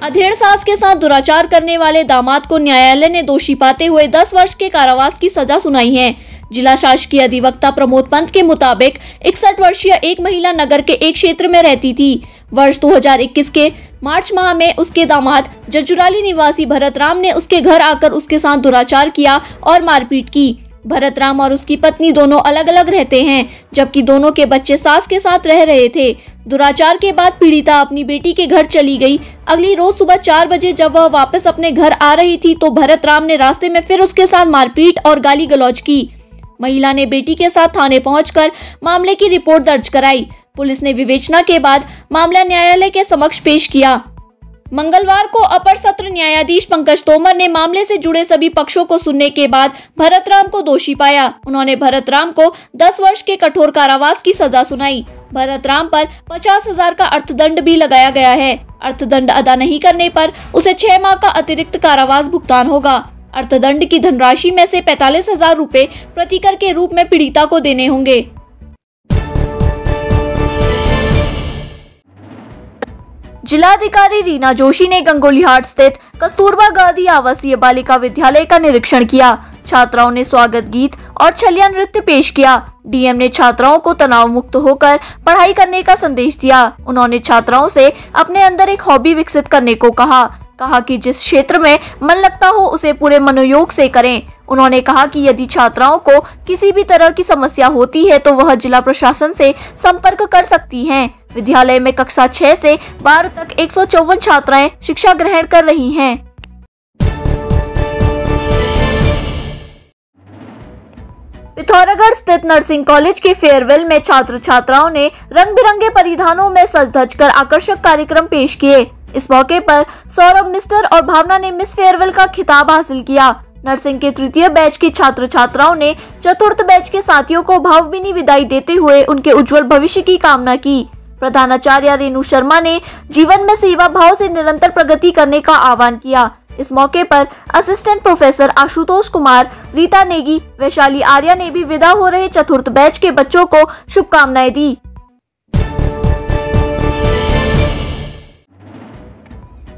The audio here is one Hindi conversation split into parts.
अधेड़ सास के साथ दुराचार करने वाले दामाद को न्यायालय ने दोषी पाते हुए 10 वर्ष के कारावास की सजा सुनाई है। जिला शासकीय अधिवक्ता प्रमोद पंत के मुताबिक 61 वर्षीय एक महिला नगर के एक क्षेत्र में रहती थी। वर्ष 2021 के मार्च माह में उसके दामाद जजुराली निवासी भरत राम ने उसके घर आकर उसके साथ दुराचार किया और मारपीट की। भरत राम और उसकी पत्नी दोनों अलग अलग रहते हैं, जबकि दोनों के बच्चे सास के साथ रह रहे थे। दुराचार के बाद पीड़िता अपनी बेटी के घर चली गई। अगली रोज सुबह 4 बजे जब वह वापस अपने घर आ रही थी तो भरत राम ने रास्ते में फिर उसके साथ मारपीट और गाली गलौज की। महिला ने बेटी के साथ थाने पहुंचकर मामले की रिपोर्ट दर्ज कराई। पुलिस ने विवेचना के बाद मामला न्यायालय के समक्ष पेश किया। मंगलवार को अपर सत्र न्यायाधीश पंकज तोमर ने मामले से जुड़े सभी पक्षों को सुनने के बाद भरत राम को दोषी पाया। उन्होंने भरत राम को 10 वर्ष के कठोर कारावास की सजा सुनाई। भरत राम पर 50,000 का अर्थदंड भी लगाया गया है। अर्थदंड अदा नहीं करने पर उसे 6 माह का अतिरिक्त कारावास भुगतान होगा। अर्थदंड की धनराशि में से 45,000 रूपए प्रतिकर के रूप में पीड़िता को देने होंगे। जिलाधिकारी रीना जोशी ने गंगोलीहाट स्थित कस्तूरबा गांधी आवासीय बालिका विद्यालय का निरीक्षण किया। छात्राओं ने स्वागत गीत और छलिया नृत्य पेश किया। डीएम ने छात्राओं को तनाव मुक्त होकर पढ़ाई करने का संदेश दिया। उन्होंने छात्राओं से अपने अंदर एक हॉबी विकसित करने को कहा कि जिस क्षेत्र में मन लगता हो उसे पूरे मनोयोग से करें। उन्होंने कहा कि यदि छात्राओं को किसी भी तरह की समस्या होती है तो वह जिला प्रशासन से संपर्क कर सकती हैं। विद्यालय में कक्षा 6 से 12 तक 154 छात्राएं शिक्षा ग्रहण कर रही हैं। पिथौरागढ़ स्थित नर्सिंग कॉलेज के फेयरवेल में छात्र छात्राओं ने रंग बिरंगे परिधानों में सज धज कर आकर्षक कार्यक्रम पेश किए। इस मौके पर सौरभ मिस्टर और भावना ने मिस फेयरवेल का खिताब हासिल किया। नर्सिंग के तृतीय बैच के छात्र छात्राओं ने चतुर्थ बैच के साथियों को भावभीनी विदाई देते हुए उनके उज्जवल भविष्य की कामना की। प्रधानाचार्य रेणु शर्मा ने जीवन में सेवा भाव से निरंतर प्रगति करने का आह्वान किया। इस मौके पर असिस्टेंट प्रोफेसर आशुतोष कुमार, रीता नेगी, वैशाली आर्या ने भी विदा हो रहे चतुर्थ बैच के बच्चों को शुभकामनाएं दी।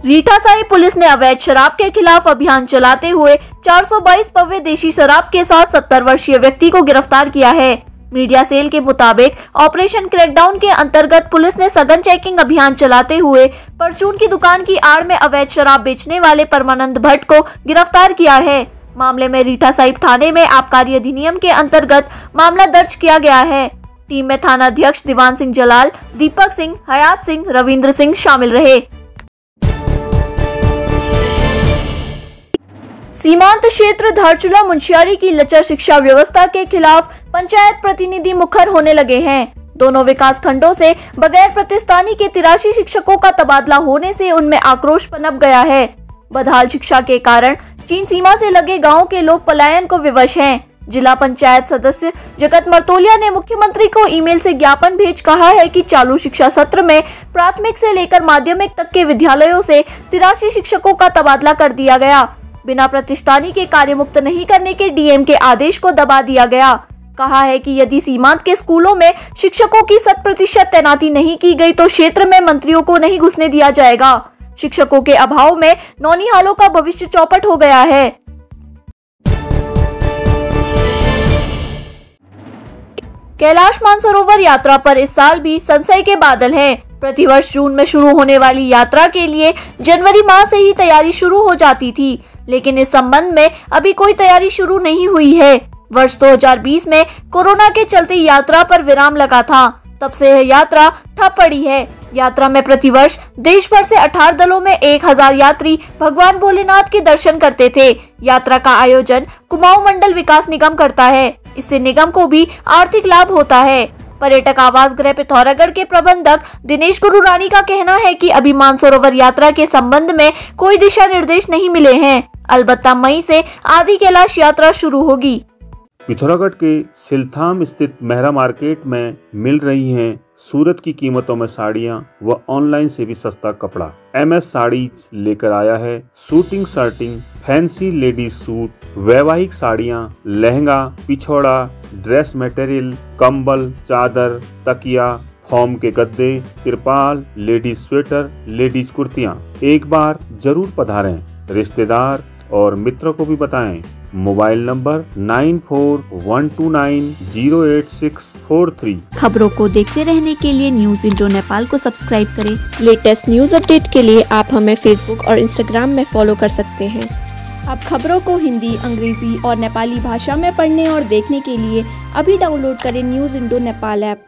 रीठासाई पुलिस ने अवैध शराब के खिलाफ अभियान चलाते हुए 422 पव्य देशी शराब के साथ 70 वर्षीय व्यक्ति को गिरफ्तार किया है। मीडिया सेल के मुताबिक ऑपरेशन क्रैकडाउन के अंतर्गत पुलिस ने सघन चेकिंग अभियान चलाते हुए परचून की दुकान की आड़ में अवैध शराब बेचने वाले परमानंद भट्ट को गिरफ्तार किया है। मामले में रीठासाई थाने में आबकारी अधिनियम के अंतर्गत मामला दर्ज किया गया है। टीम में थाना अध्यक्ष दीवान सिंह जलाल, दीपक सिंह, हयात सिंह, रविंद्र सिंह शामिल रहे। सीमांत क्षेत्र धारचूला मुंशियारी की लचर शिक्षा व्यवस्था के खिलाफ पंचायत प्रतिनिधि मुखर होने लगे हैं। दोनों विकास खंडों से बगैर प्रतिस्थानी के 83 शिक्षकों का तबादला होने से उनमें आक्रोश पनप गया है। बदहाल शिक्षा के कारण चीन सीमा से लगे गांवों के लोग पलायन को विवश हैं। जिला पंचायत सदस्य जगत मर्तोलिया ने मुख्यमंत्री को ईमेल से ज्ञापन भेज कहा है कि चालू शिक्षा सत्र में प्राथमिक से लेकर माध्यमिक तक के विद्यालयों से 83 शिक्षकों का तबादला कर दिया गया। बिना प्रतिष्ठानी के कार्य मुक्त नहीं करने के डीएम के आदेश को दबा दिया गया। कहा है कि यदि सीमांत के स्कूलों में शिक्षकों की 100% तैनाती नहीं की गई तो क्षेत्र में मंत्रियों को नहीं घुसने दिया जाएगा। शिक्षकों के अभाव में नौनिहालों का भविष्य चौपट हो गया है। कैलाश मानसरोवर यात्रा पर इस साल भी संशय के बादल हैं। प्रतिवर्ष जून में शुरू होने वाली यात्रा के लिए जनवरी माह से ही तैयारी शुरू हो जाती थी, लेकिन इस संबंध में अभी कोई तैयारी शुरू नहीं हुई है। वर्ष 2020 में कोरोना के चलते यात्रा पर विराम लगा था, तब से यह यात्रा ठप पड़ी है। यात्रा में प्रतिवर्ष देश भर से 18 दलों में 1000 यात्री भगवान भोलेनाथ के दर्शन करते थे। यात्रा का आयोजन कुमाऊं मंडल विकास निगम करता है। इससे निगम को भी आर्थिक लाभ होता है। पर्यटक आवास गृह पिथौरागढ़ के प्रबंधक दिनेश गुरु रानी का कहना है कि अभी मानसरोवर यात्रा के संबंध में कोई दिशा निर्देश नहीं मिले हैं। अलबत्ता मई से आदि कैलाश यात्रा शुरू होगी। पिथौरागढ़ के सिलथाम स्थित मेहरा मार्केट में मिल रही हैं सूरत की कीमतों में साड़ियां व ऑनलाइन से भी सस्ता कपड़ा। MS साड़ीज लेकर आया है shooting shirting, fancy ladies suit, वैवाहिक साड़ियां, लहंगा, पिछोड़ा, ड्रेस मटेरियल, कंबल, चादर, तकिया, फॉर्म के गद्दे, तिरपाल, लेडीज स्वेटर, लेडीज कुर्तियाँ। एक बार जरूर पधारें। रिश्तेदार और मित्रों को भी बताएं। Mobile number 9412908643। खबरों को देखते रहने के लिए न्यूज इंडो नेपाल को सब्सक्राइब करें। लेटेस्ट न्यूज अपडेट के लिए आप हमें फेसबुक और इंस्टाग्राम में फॉलो कर सकते हैं। अब खबरों को हिंदी, अंग्रेजी और नेपाली भाषा में पढ़ने और देखने के लिए अभी डाउनलोड करें न्यूज इंडो नेपाल ऐप।